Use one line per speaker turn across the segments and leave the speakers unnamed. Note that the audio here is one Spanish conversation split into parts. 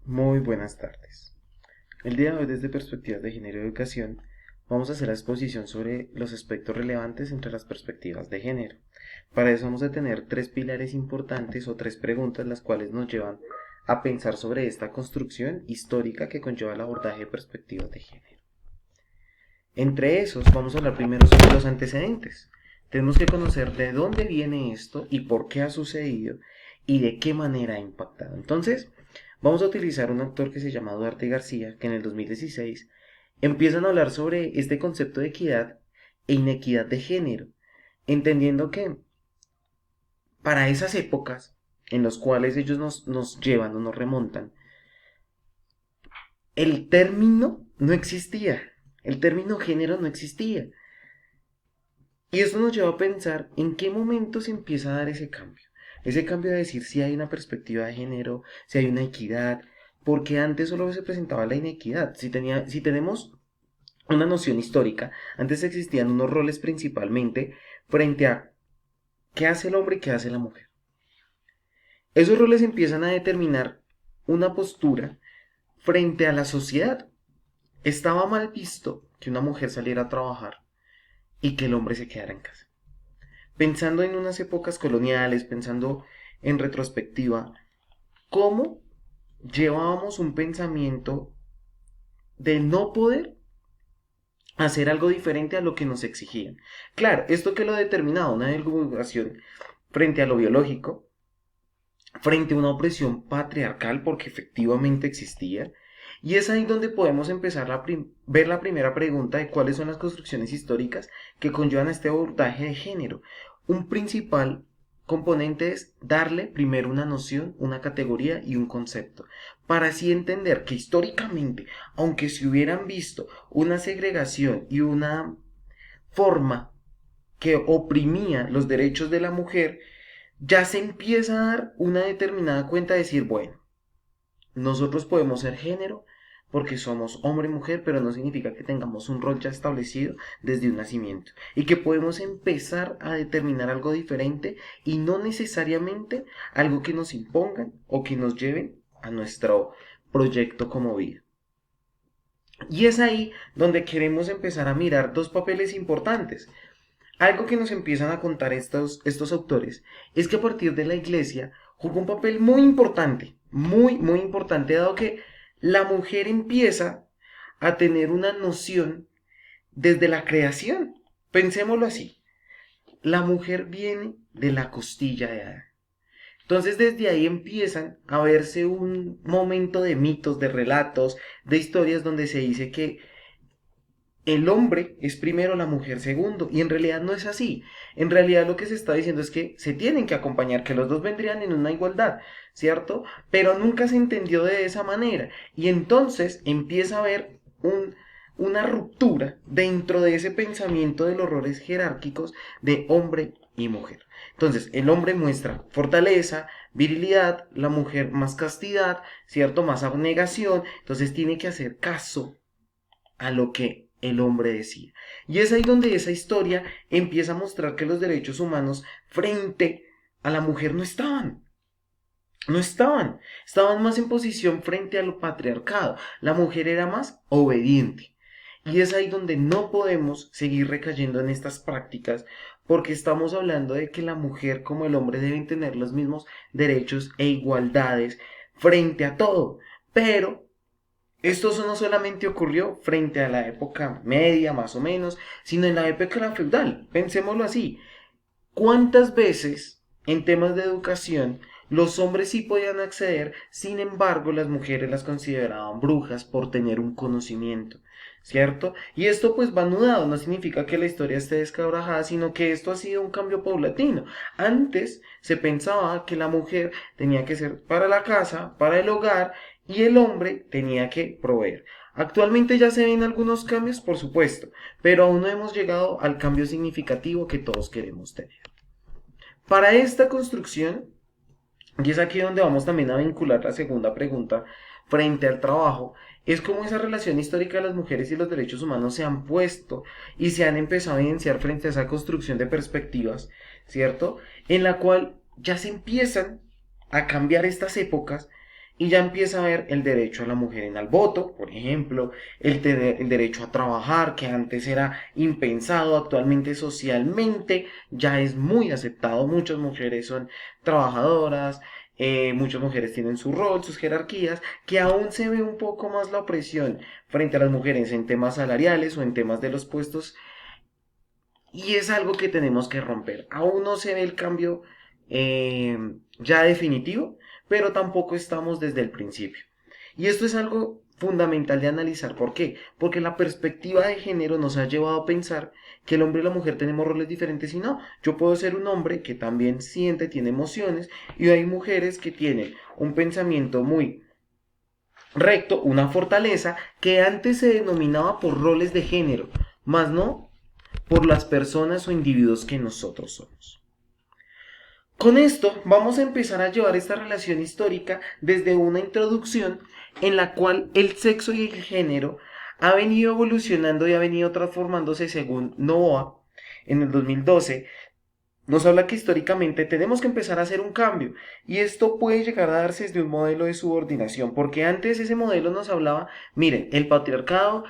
Muy buenas tardes. El día de hoy, desde Perspectivas de Género y Educación, vamos a hacer la exposición sobre los aspectos relevantes entre las perspectivas de género. Para eso vamos a tener tres pilares importantes o tres preguntas las cuales nos llevan a pensar sobre esta construcción histórica que conlleva el abordaje de perspectivas de género. Entre esos, vamos a hablar primero sobre los antecedentes. Tenemos que conocer de dónde viene esto y por qué ha sucedido y de qué manera ha impactado. Entonces, vamos a utilizar un autor que se llama Duarte García, que en el 2016 empiezan a hablar sobre este concepto de equidad e inequidad de género, entendiendo que para esas épocas en las cuales ellos nos llevan o nos remontan, el término no existía, el término género no existía. Y esto nos lleva a pensar en qué momento se empieza a dar ese cambio. Ese cambio de decir si hay una perspectiva de género, si hay una equidad, porque antes solo se presentaba la inequidad. Si tenemos una noción histórica, antes existían unos roles principalmente frente a qué hace el hombre y qué hace la mujer. Esos roles empiezan a determinar una postura frente a la sociedad. Estaba mal visto que una mujer saliera a trabajar y que el hombre se quedara en casa. Pensando en unas épocas coloniales, pensando en retrospectiva, cómo llevábamos un pensamiento de no poder hacer algo diferente a lo que nos exigían. Claro, esto que lo determinaba una divulgación frente a lo biológico, frente a una opresión patriarcal, porque efectivamente existía, y es ahí donde podemos empezar a ver la primera pregunta de cuáles son las construcciones históricas que conllevan a este abordaje de género. Un principal componente es darle primero una noción, una categoría y un concepto, para así entender que históricamente, aunque se hubieran visto una segregación y una forma que oprimía los derechos de la mujer, ya se empieza a dar una determinada cuenta de decir, bueno, nosotros podemos ser género porque somos hombre y mujer, pero no significa que tengamos un rol ya establecido desde un nacimiento y que podemos empezar a determinar algo diferente y no necesariamente algo que nos impongan o que nos lleven a nuestro proyecto como vida. Y es ahí donde queremos empezar a mirar dos papeles importantes. Algo que nos empiezan a contar estos autores es que a partir de la iglesia jugó un papel muy importante, muy importante, dado que la mujer empieza a tener una noción desde la creación. Pensémoslo así, la mujer viene de la costilla de Adán. Entonces desde ahí empiezan a verse un momento de mitos, de relatos, de historias donde se dice que el hombre es primero, la mujer segundo, y en realidad no es así. En realidad lo que se está diciendo es que se tienen que acompañar, que los dos vendrían en una igualdad, ¿cierto? Pero nunca se entendió de esa manera. Y entonces empieza a haber una ruptura dentro de ese pensamiento de los roles jerárquicos de hombre y mujer. Entonces, el hombre muestra fortaleza, virilidad, la mujer más castidad, ¿cierto? Más abnegación, entonces tiene que hacer caso a lo que el hombre decía. Y es ahí donde esa historia empieza a mostrar que los derechos humanos frente a la mujer no estaban. No estaban. Estaban más en posición frente a lo patriarcado. La mujer era más obediente. Y es ahí donde no podemos seguir recayendo en estas prácticas porque estamos hablando de que la mujer como el hombre deben tener los mismos derechos e igualdades frente a todo. Pero esto no solamente ocurrió frente a la época media, más o menos, sino en la época feudal. Pensémoslo así. ¿Cuántas veces en temas de educación los hombres sí podían acceder, sin embargo las mujeres las consideraban brujas por tener un conocimiento? ¿Cierto? Y esto pues va anudado, no significa que la historia esté descabrajada, sino que esto ha sido un cambio paulatino. Antes se pensaba que la mujer tenía que ser para la casa, para el hogar, y el hombre tenía que proveer. Actualmente ya se ven algunos cambios, por supuesto, pero aún no hemos llegado al cambio significativo que todos queremos tener. Para esta construcción, y es aquí donde vamos también a vincular la segunda pregunta frente al trabajo, es cómo esa relación histórica de las mujeres y los derechos humanos se han puesto y se han empezado a evidenciar frente a esa construcción de perspectivas, ¿cierto? En la cual ya se empiezan a cambiar estas épocas Y ya empieza a ver el derecho a la mujer en el voto, por ejemplo, el derecho a trabajar, que antes era impensado, actualmente socialmente ya es muy aceptado. Muchas mujeres son trabajadoras, muchas mujeres tienen su rol, sus jerarquías, que aún se ve un poco más la opresión frente a las mujeres en temas salariales o en temas de los puestos, y es algo que tenemos que romper. Aún no se ve el cambio eh, ya definitivo, pero tampoco estamos desde el principio. Y esto es algo fundamental de analizar. ¿Por qué? Porque la perspectiva de género nos ha llevado a pensar que el hombre y la mujer tenemos roles diferentes y no. Yo puedo ser un hombre que también siente, tiene emociones, y hay mujeres que tienen un pensamiento muy recto, una fortaleza que antes se denominaba por roles de género, más no por las personas o individuos que nosotros somos. Con esto vamos a empezar a llevar esta relación histórica desde una introducción en la cual el sexo y el género ha venido evolucionando y ha venido transformándose según Noah en el 2012. Nos habla que históricamente tenemos que empezar a hacer un cambio, y esto puede llegar a darse desde un modelo de subordinación, porque antes ese modelo nos hablaba, miren, el patriarcado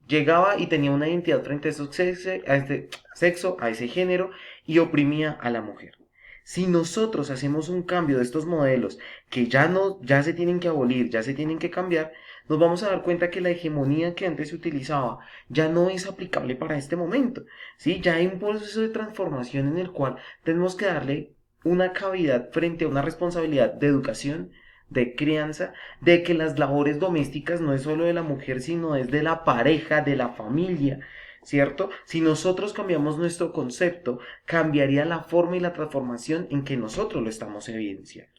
llegaba y tenía una identidad frente a este sexo, a ese género, y oprimía a la mujer. Si nosotros hacemos un cambio de estos modelos que ya no, ya se tienen que abolir, ya se tienen que cambiar, nos vamos a dar cuenta que la hegemonía que antes se utilizaba ya no es aplicable para este momento. ¿Sí? Ya hay un proceso de transformación en el cual tenemos que darle una cavidad frente a una responsabilidad de educación, de crianza, de que las labores domésticas no es solo de la mujer, sino es de la pareja, de la familia, ¿cierto? Si nosotros cambiamos nuestro concepto, cambiaría la forma y la transformación en que nosotros lo estamos evidenciando.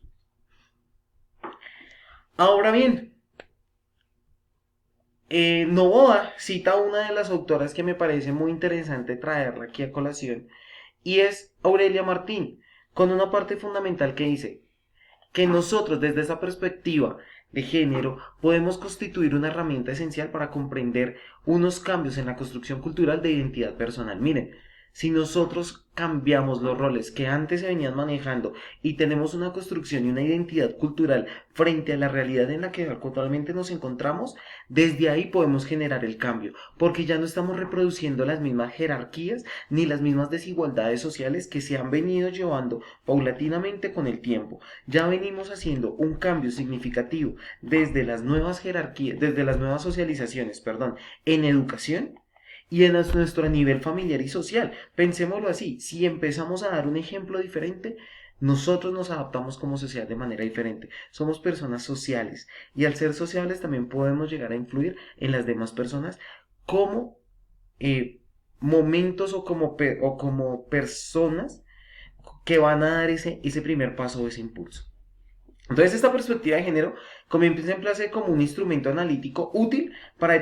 Ahora bien, Novoa cita a una de las autoras que me parece muy interesante traerla aquí a colación, y es Aurelia Martín, con una parte fundamental que dice que nosotros desde esa perspectiva de género podemos constituir una herramienta esencial para comprender unos cambios en la construcción cultural de identidad personal. Miren, si nosotros cambiamos los roles que antes se venían manejando y tenemos una construcción y una identidad cultural frente a la realidad en la que actualmente nos encontramos, desde ahí podemos generar el cambio, porque ya no estamos reproduciendo las mismas jerarquías ni las mismas desigualdades sociales que se han venido llevando paulatinamente con el tiempo. Ya venimos haciendo un cambio significativo desde las nuevas jerarquías, desde las nuevas socializaciones, perdón, en educación y en nuestro nivel familiar y social. Pensémoslo así, si empezamos a dar un ejemplo diferente, nosotros nos adaptamos como sociedad de manera diferente. Somos personas sociales, y al ser sociables también podemos llegar a influir en las demás personas como momentos o como personas que van a dar ese primer paso o ese impulso. Entonces, esta perspectiva de género comienza a emplearse como un instrumento analítico útil para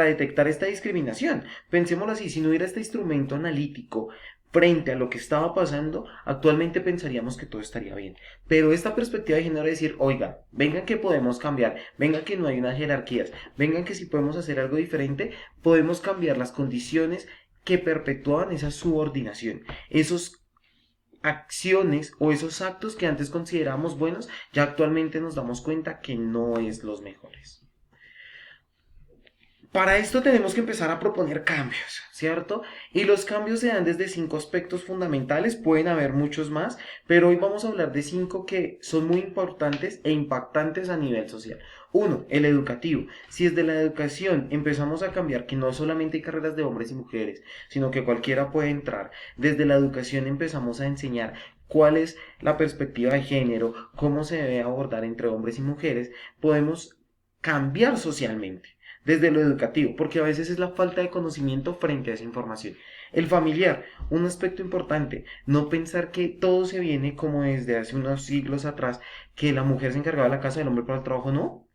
detectar esta discriminación. Pensémoslo así, si no hubiera este instrumento analítico frente a lo que estaba pasando, actualmente pensaríamos que todo estaría bien. Pero esta perspectiva de género es decir, oiga, vengan que podemos cambiar, vengan que no hay unas jerarquías, vengan que si podemos hacer algo diferente, podemos cambiar las condiciones que perpetuaban esa subordinación, esos acciones o esos actos que antes considerábamos buenos, ya actualmente nos damos cuenta que no es los mejores. Para esto tenemos que empezar a proponer cambios, ¿cierto? Y los cambios se dan desde 5 aspectos fundamentales, pueden haber muchos más, pero hoy vamos a hablar de 5 que son muy importantes e impactantes a nivel social. Uno, el educativo. Si desde la educación empezamos a cambiar que no solamente hay carreras de hombres y mujeres, sino que cualquiera puede entrar, desde la educación empezamos a enseñar cuál es la perspectiva de género, cómo se debe abordar entre hombres y mujeres, podemos cambiar socialmente desde lo educativo, porque a veces es la falta de conocimiento frente a esa información. El familiar, un aspecto importante, no pensar que todo se viene como desde hace unos siglos atrás, que la mujer se encargaba de la casa, del hombre para el trabajo, no.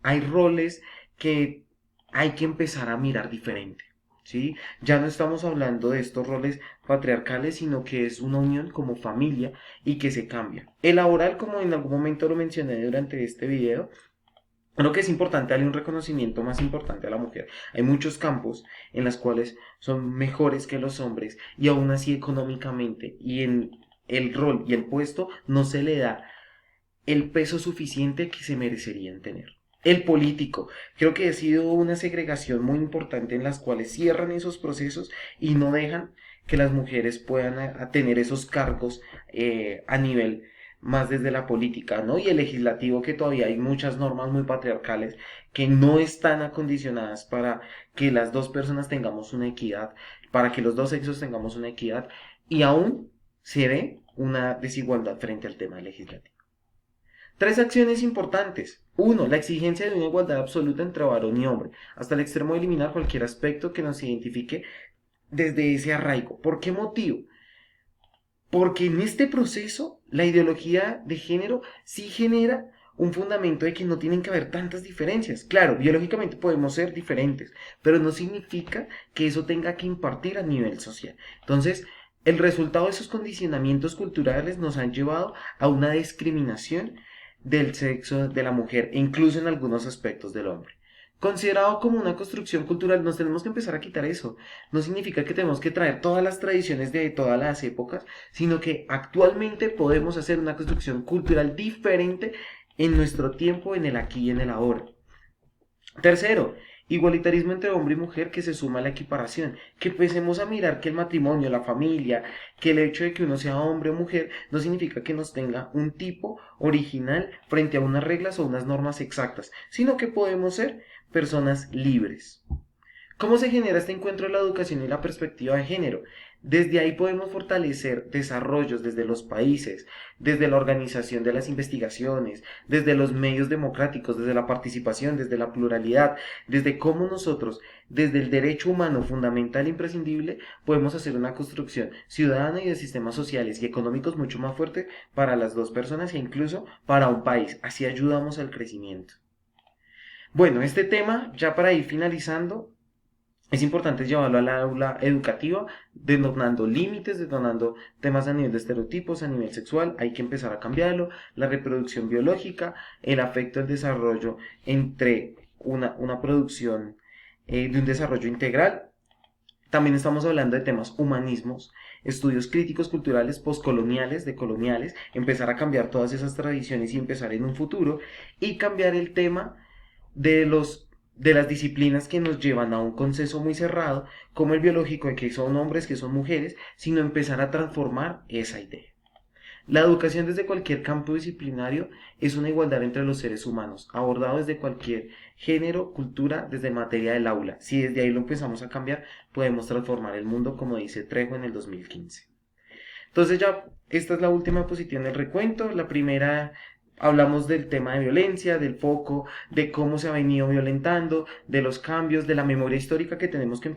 Hay roles que hay que empezar a mirar diferente. ¿Sí? Ya no estamos hablando de estos roles patriarcales, sino que es una unión como familia y que se cambia. El laboral, como en algún momento lo mencioné durante este video, creo que es importante darle un reconocimiento más importante a la mujer. Hay muchos campos en los cuales son mejores que los hombres, y aún así económicamente y en el rol y el puesto no se le da el peso suficiente que se merecerían tener. El político, creo que ha sido una segregación muy importante en las cuales cierran esos procesos y no dejan que las mujeres puedan tener esos cargos a nivel más desde la política, ¿no? Y el legislativo, que todavía hay muchas normas muy patriarcales que no están acondicionadas para que las dos personas tengamos una equidad, para que los dos sexos tengamos una equidad, y aún se ve una desigualdad frente al tema legislativo. Tres acciones importantes. Uno, la exigencia de una igualdad absoluta entre varón y hombre, hasta el extremo de eliminar cualquier aspecto que nos identifique desde ese arraigo. ¿Por qué motivo? Porque en este proceso la ideología de género sí genera un fundamento de que no tienen que haber tantas diferencias. Claro, biológicamente podemos ser diferentes, pero no significa que eso tenga que impartir a nivel social. Entonces, el resultado de esos condicionamientos culturales nos han llevado a una discriminación del sexo de la mujer e incluso en algunos aspectos del hombre. Considerado como una construcción cultural, nos tenemos que empezar a quitar eso. No significa que tenemos que traer todas las tradiciones de todas las épocas, sino que actualmente podemos hacer una construcción cultural diferente en nuestro tiempo, en el aquí y en el ahora. Tercero, igualitarismo entre hombre y mujer que se suma a la equiparación, que empecemos a mirar que el matrimonio, la familia, que el hecho de que uno sea hombre o mujer no significa que nos tenga un tipo original frente a unas reglas o unas normas exactas, sino que podemos ser personas libres. ¿Cómo se genera este encuentro de la educación y la perspectiva de género? Desde ahí podemos fortalecer desarrollos desde los países, desde la organización de las investigaciones, desde los medios democráticos, desde la participación, desde la pluralidad, desde cómo nosotros, desde el derecho humano fundamental e imprescindible, podemos hacer una construcción ciudadana y de sistemas sociales y económicos mucho más fuerte para las dos personas e incluso para un país. Así ayudamos al crecimiento. Bueno, este tema, ya para ir finalizando, es importante llevarlo al aula educativa, detonando límites, detonando temas a nivel de estereotipos, a nivel sexual, hay que empezar a cambiarlo, la reproducción biológica, el afecto al desarrollo entre una producción de un desarrollo integral. También estamos hablando de temas humanismos, estudios críticos culturales postcoloniales, decoloniales, empezar a cambiar todas esas tradiciones y empezar en un futuro, y cambiar el tema de las disciplinas que nos llevan a un consenso muy cerrado, como el biológico, de que son hombres, que son mujeres, sino empezar a transformar esa idea. La educación desde cualquier campo disciplinario es una igualdad entre los seres humanos, abordado desde cualquier género, cultura, desde materia del aula. Si desde ahí lo empezamos a cambiar, podemos transformar el mundo, como dice Trejo en el 2015. Entonces ya, esta es la última posición del recuento. La primera, hablamos del tema de violencia, del foco, de cómo se ha venido violentando, de los cambios, de la memoria histórica que tenemos que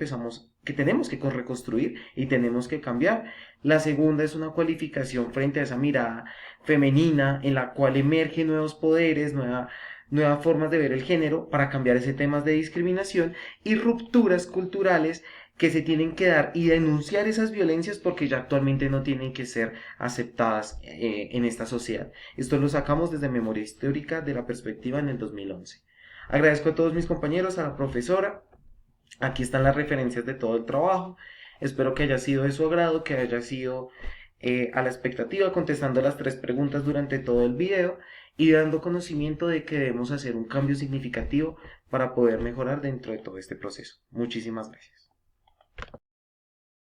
reconstruir y tenemos que cambiar. La segunda es una cualificación frente a esa mirada femenina en la cual emergen nuevos poderes, nuevas formas de ver el género para cambiar ese tema de discriminación y rupturas culturales que se tienen que dar y denunciar esas violencias porque ya actualmente no tienen que ser aceptadas en esta sociedad. Esto lo sacamos desde Memoria Histórica de la Perspectiva en el 2011. Agradezco a todos mis compañeros, a la profesora. Aquí están las referencias de todo el trabajo. Espero que haya sido de su agrado, que haya sido a la expectativa, contestando las tres preguntas durante todo el video y dando conocimiento de que debemos hacer un cambio significativo para poder mejorar dentro de todo este proceso. Muchísimas gracias.